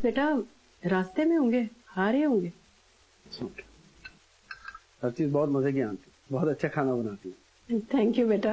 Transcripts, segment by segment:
बेटा रास्ते में होंगे, आ रहे होंगे। हर चीज बहुत मजे की आंटी, बहुत अच्छा खाना बनाती है। थैंक यू बेटा,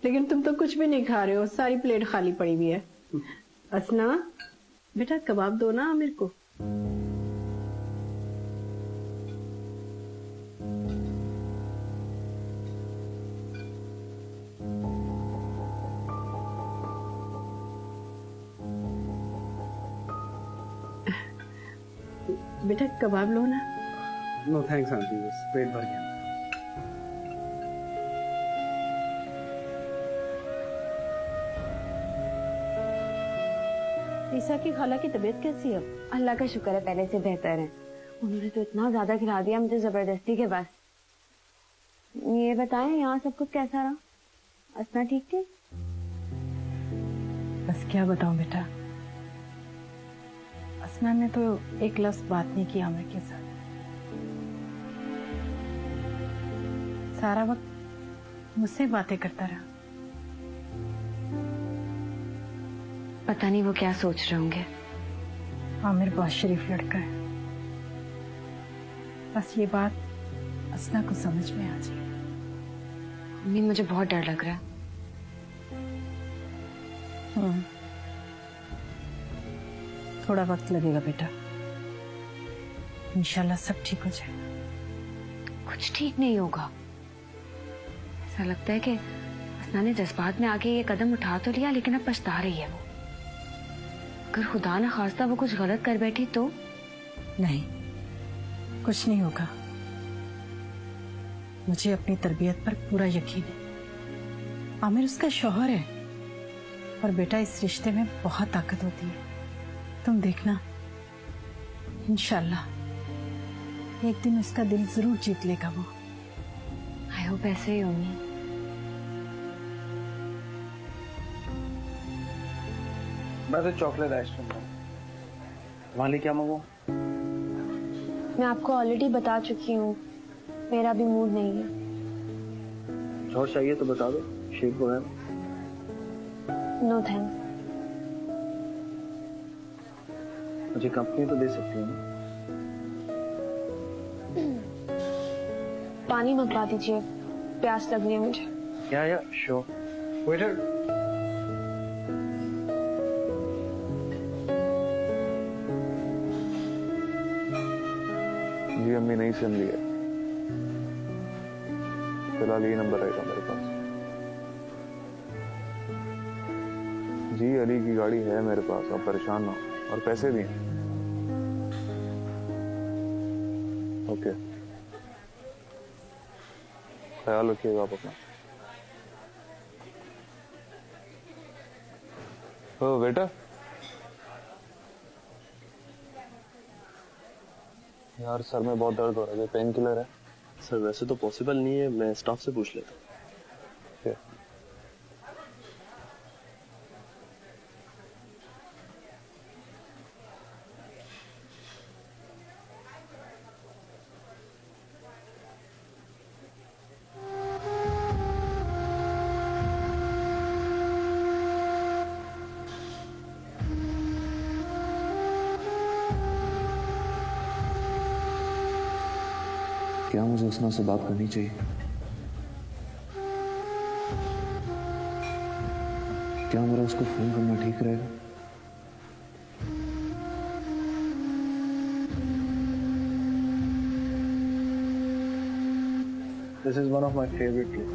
लेकिन तुम तो कुछ भी नहीं खा रहे हो, सारी प्लेट खाली पड़ी हुई है। असना बेटा कबाब दो ना आमिर को। बेटा कबाब लो ना। नो थैंक्स आंटी, बस पेट भर गया। ईसा की खाला की तबीयत कैसी है? अल्लाह का शुक्र है पहले से बेहतर है। उन्होंने तो इतना ज्यादा खिला दिया मुझे जबरदस्ती के बस। ये बताएं यहाँ सब कुछ कैसा रहा? असना ठीक थी? बस क्या बताऊं बेटा, असना ने तो एक लफ्ज बात नहीं की आमिर के साथ। सारा वक्त मुझसे बातें करता रहा। पता नहीं वो क्या सोच रहे होंगे। आमिर बहुत शरीफ लड़का है, बस ये बात असना को समझ में आ जाए। मम्मी मुझे बहुत डर लग रहा है। थोड़ा वक्त लगेगा बेटा, इंशाल्लाह सब ठीक हो जाएगा। कुछ ठीक नहीं होगा। ऐसा लगता है कि असना ने जज्बात में आके ये कदम उठा तो लिया, लेकिन अब पछता रही है वो। अगर खुदा ना खास्ता वो कुछ गलत कर बैठी तो? नहीं, कुछ नहीं होगा। मुझे अपनी तरबियत पर पूरा यकीन है। आमिर उसका शौहर है, और बेटा इस रिश्ते में बहुत ताकत होती है। तुम देखना, इंशाल्लाह एक दिन उसका दिल जरूर जीत लेगा वो। आई होप ऐसे ही होगी। मैं तो चॉकलेट आइसक्रीम वहाँ लिए क्या मंगवाऊं? मैं आपको ऑलरेडी बता चुकी हूँ, मेरा भी मूड नहीं है। और चाहिए तो बता दो, शेक वगैरह। No thanks. मुझे कंपनी तो दे सकती है। पानी मंगवा दीजिए, प्यास लग रही है मुझे। या श्योर। वेटर। जी अम्मी नहीं सिम लिया, फिलहाल ये नंबर रहेगा मेरे पास। जी अली की गाड़ी है मेरे पास, आप परेशान ना हो, और पैसे भी हैं। ओके, ख्याल रखिएगा आप अपना। ओ बेटा, यार सर में बहुत दर्द हो रहा है, पेन किलर है? सर वैसे तो पॉसिबल नहीं है, मैं स्टाफ से पूछ लेता हूँ। क्या मुझे उसना से बात करनी चाहिए? क्या मेरा उसको फोन करना ठीक रहेगा? This is one of my favourite place.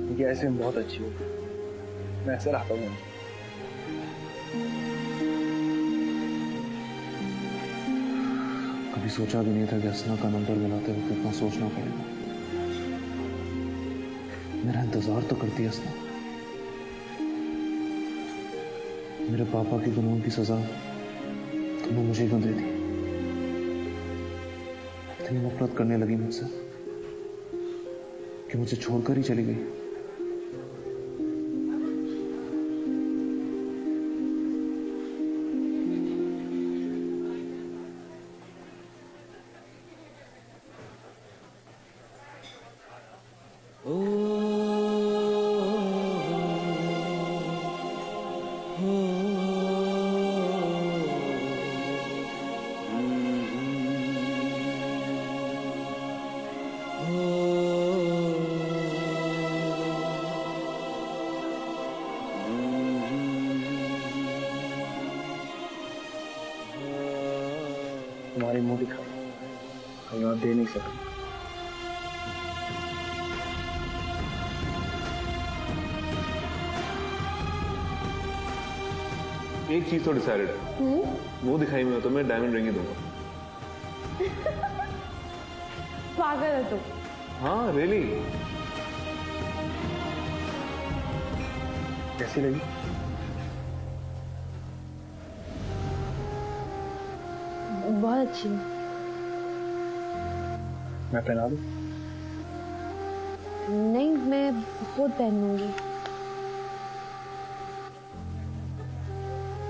इनकी आइसक्रीम बहुत अच्छी होती है, मैं ऐसे आता हूँ। कभी सोचा भी नहीं था कि असना का नंबर मिलाते वक्त इतना सोचना पड़ेगा। मेरा इंतजार तो करती है असना। मेरे पापा की गुनाहों की सजा तुमने मुझे क्यों दे दी? इतनी नफरत करने लगी मुझसे कि मुझे छोड़कर ही चली गई। तुम्हारी मुंह दिखा कहीं और दे नहीं सकती। एक चीज तो डिसाइडेड है, वो दिखाई में हो तो मैं डायमंड रिंग ही दूंगा। पागल है तू। हाँ रियली। कैसी लगी? बहुत अच्छी। मैं पहना दूं? नहीं, मैं खुद पहनूंगी।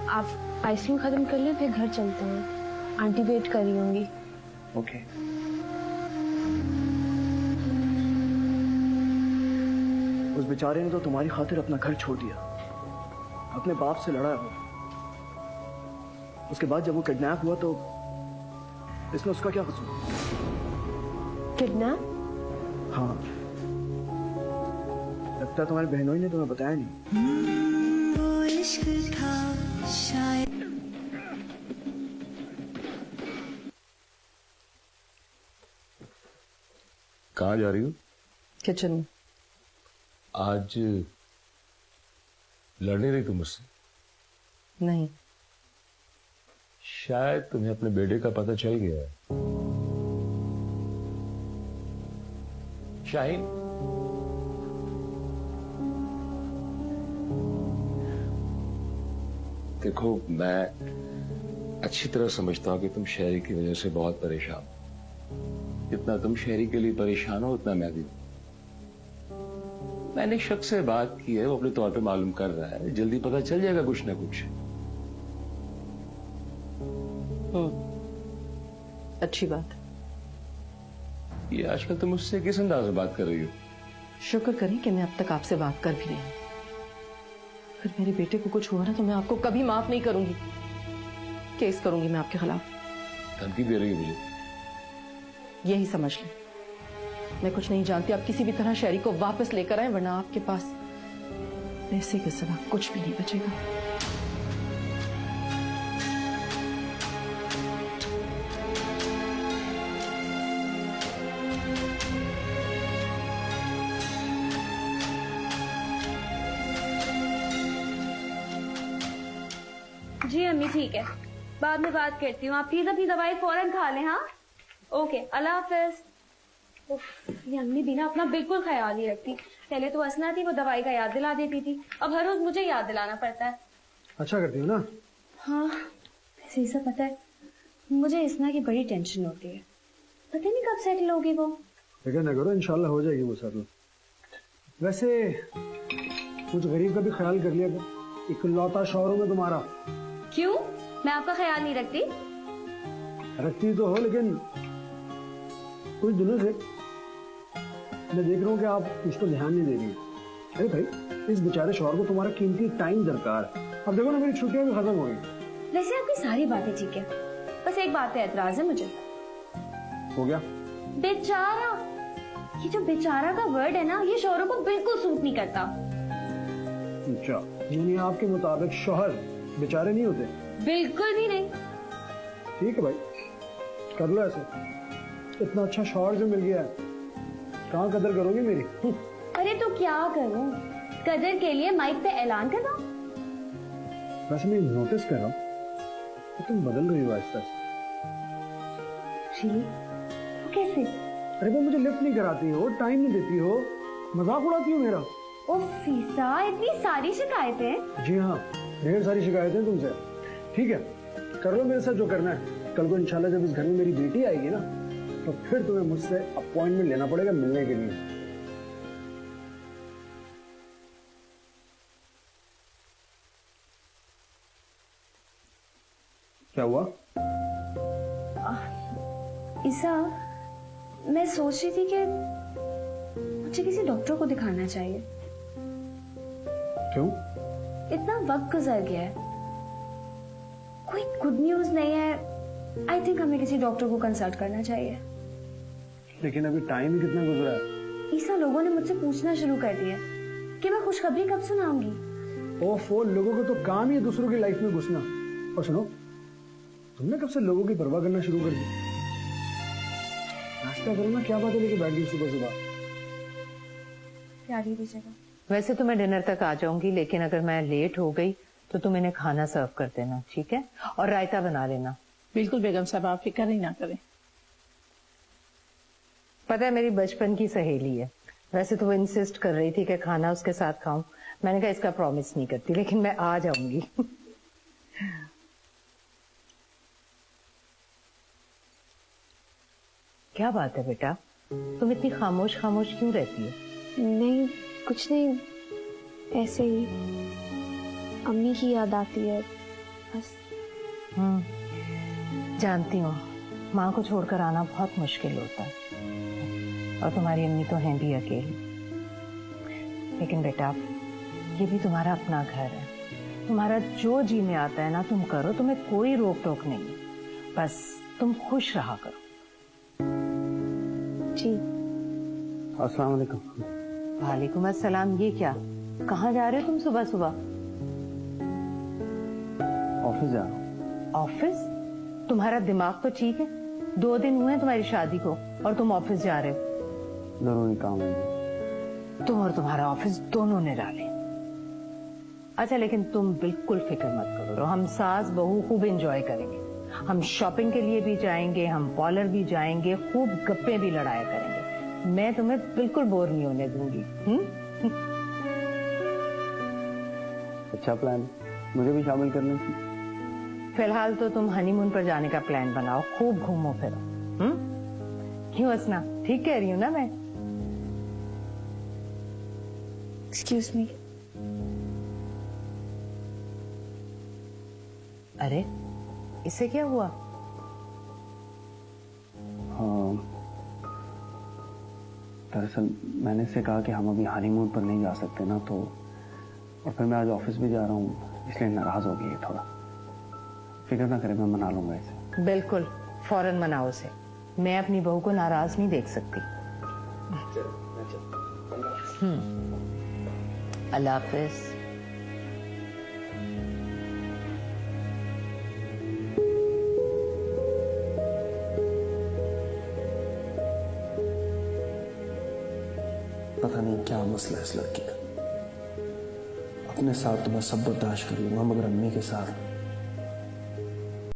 आप आइसक्रीम खत्म कर लें, फिर घर चलते हैं। आंटी वेट कर रही होंगी। ओके। उस बेचारे ने तो तुम्हारी खातिर अपना घर छोड़ दिया, अपने बाप से लड़ा हो। उसके बाद जब वो किडनैप हुआ तो इसमें उसका क्या कसूर? किडनैप? हाँ, लगता है तुम्हारी बहनों ने तुम्हें बताया नहीं। वो इश्क था शायद। कहाँ जा रही हो? किचन में। आज लड़ नहीं रही तुम मुझसे? नहीं। शायद तुम्हें अपने बेटे का पता चल गया है। शाहीन, देखो मैं अच्छी तरह समझता हूं कि तुम शहरी की वजह से बहुत परेशान हो। जितना तुम शहरी के लिए परेशान हो उतना मैं भी हूं। मैंने एक शख्स से बात की है, वो अपने तौर पे मालूम कर रहा है, जल्दी पता चल जाएगा कुछ ना कुछ। अच्छी बात। ये आजकल तुम मुझसे किस अंदाज में बात कर रही हो? शुक्र करें कि मैं अब तक आपसे बात कर भी रही हूं। अगर मेरे बेटे को कुछ हुआ ना तो मैं आपको कभी माफ नहीं करूंगी। केस करूंगी मैं आपके खिलाफ। धमकी दे रही हो मुझे? यही समझ लें। मैं कुछ नहीं जानती। आप किसी भी तरह शहरी को वापस लेकर आए, वरना आपके पास पैसे के सिवा कुछ भी नहीं बचेगा। जी अम्मी ठीक है, बाद में बात करती हूँ। आप प्लीज अपनी दवाई फौरन खा लें। हाँ ओके, अल्लाह हाफिज। ये अम्मी भी ना अपना बिल्कुल ख्याल नहीं रखती। पहले तो असना थी, वो दवाई का याद दिला देती थी, अब हर रोज मुझे याद दिलाना पड़ता है। अच्छा करती हो ना? हाँ वैसे सब पता है, मुझे इसना की बड़ी टेंशन होती है। पता नहीं कब सेटल होगी वो। फिक्र न करो, इंशाल्लाह हो जाएगी वो सेटल। वैसे कुछ गरीब का भी ख्याल कर लिया कर। इकलौता शौहर में तुम्हारा। क्यों? मैं आपका ख्याल नहीं रखती? रखती तो हो, लेकिन कुछ दिनों से मैं देख रहा हूँ कि आप उस पर ध्यान नहीं दे रही। अरे भाई, इस बेचारे शौहर को तुम्हारा कीमती टाइम दरकार है। अब देखो ना, मेरी छुट्टियां भी खत्म हो गई। वैसे आपकी सारी बातें ठीक है, बस एक बात पे एतराज है मुझे। हो गया? बेचारा, ये जो बेचारा का वर्ड है ना, ये शौहरों को बिल्कुल सूट नहीं करता। अच्छा, यानी आपके मुताबिक शौहर बेचारे नहीं होते? बिल्कुल भी नहीं। ठीक है भाई, कर लो ऐसे। इतना अच्छा शौहर जो मिल गया है, कहाँ कदर करोगी मेरी? अरे तो क्या करूं, कदर के लिए माइक पे ऐलान करना। वैसे मैं नोटिस कर रहा हूँ कि तुम बदल रही हो आहिस्ता आहिस्ता। वो कैसे? अरे वो मुझे लिफ्ट नहीं कराती हो, टाइम नहीं देती हो, मजाक उड़ाती हो मेरा। ओ फीसा, इतनी सारी शिकायतें? जी हाँ, ढेर सारी शिकायतें तुमसे। ठीक है, कर लो मेरे साथ जो करना है। कल को इंशाल्लाह जब इस घर में मेरी बेटी आएगी ना, तो फिर तुम्हें मुझसे अपॉइंटमेंट लेना पड़ेगा मिलने के लिए। क्या हुआ? ईसा, मैं सोच रही थी कि मुझे किसी डॉक्टर को दिखाना चाहिए। क्यों? इतना वक्त गुजर गया है, कोई गुड न्यूज नहीं है। आई थिंक हमें किसी डॉक्टर को कंसल्ट करना चाहिए। लेकिन अभी टाइम ही कितना गुजरा है। ईसा, लोगों ने मुझसे पूछना शुरू कर दिया कि मैं खुशखबरी कब सुनाऊंगी। ओफो, लोगों को तो काम ही है दूसरों की लाइफ में घुसना। और सुनो, तुमने कब से लोगों की परवाह करना शुरू कर दी? नाश्ता करो ना, क्या बात है लेके बैठ गई सुबह सुबह? प्यारी दीजिएगा। वैसे तो मैं डिनर तक आ जाऊंगी, लेकिन अगर मैं लेट हो गई तो तुम इन्हें खाना सर्व कर देना, ठीक है? और रायता बना लेना। बिल्कुल बेगम साहब, आप फिक्र ही ना करें। पता है मेरी बचपन की सहेली है। वैसे तो वो इंसिस्ट कर रही थी कि खाना उसके साथ खाऊं। मैंने कहा इसका प्रॉमिस नहीं करती, लेकिन मैं आ जाऊंगी। क्या बात है बेटा, तुम इतनी खामोश खामोश क्यों रहती हो? नहीं, कुछ नहीं, ऐसे ही अम्मी की याद आती है बस। जानती हूँ, माँ को छोड़कर आना बहुत मुश्किल होता है, और तुम्हारी अम्मी तो हैं भी अकेली। लेकिन बेटा, ये भी तुम्हारा अपना घर है। तुम्हारा जो जी में आता है ना तुम करो, तुम्हें कोई रोक टोक नहीं है। बस तुम खुश रहा करो। जी। अस्सलाम वालेकुम। वालेकुम अस्सलाम। ये क्या, कहाँ जा रहे हो तुम सुबह सुबह? ऑफिस जा रहा हूँ। ऑफिस? तुम्हारा दिमाग तो ठीक है? 2 दिन हुए हैं तुम्हारी शादी को और तुम ऑफिस जा रहे हो? जरूरी काम है। तुम और तुम्हारा ऑफिस दोनों ने डाले। अच्छा, लेकिन तुम बिल्कुल फिक्र मत करो, हम सास बहू खूब एंजॉय करेंगे। हम शॉपिंग के लिए भी जाएंगे, हम पार्लर भी जाएंगे, खूब गप्पे भी लड़ाया करेंगे। मैं तुम्हें बिल्कुल बोर नहीं होने दूंगी। अच्छा प्लान, मुझे भी शामिल करने की। फिलहाल तो तुम हनीमून पर जाने का प्लान बनाओ, खूब घूमो फिरो। क्यों हंसना? ठीक कह रही हूँ ना मैं? Excuse me. अरे, इसे क्या हुआ? हाँ, दरअसल मैंने इससे कहा कि हम अभी हनीमून पर नहीं जा सकते ना, तो और फिर मैं आज ऑफिस भी जा रहा हूँ, इसलिए नाराज हो गई है थोड़ा। फिक्र ना करें, मैं मना लूंगा इसे। बिल्कुल, फौरन मनाओ उसे। मैं अपनी बहू को नाराज नहीं देख सकती। अल्लाह हाफिज। पता नहीं क्या मसला है इस लड़की का। अपने साथ तो मैं सब बर्दाश्त कर लूंगा, मगर अम्मी के साथ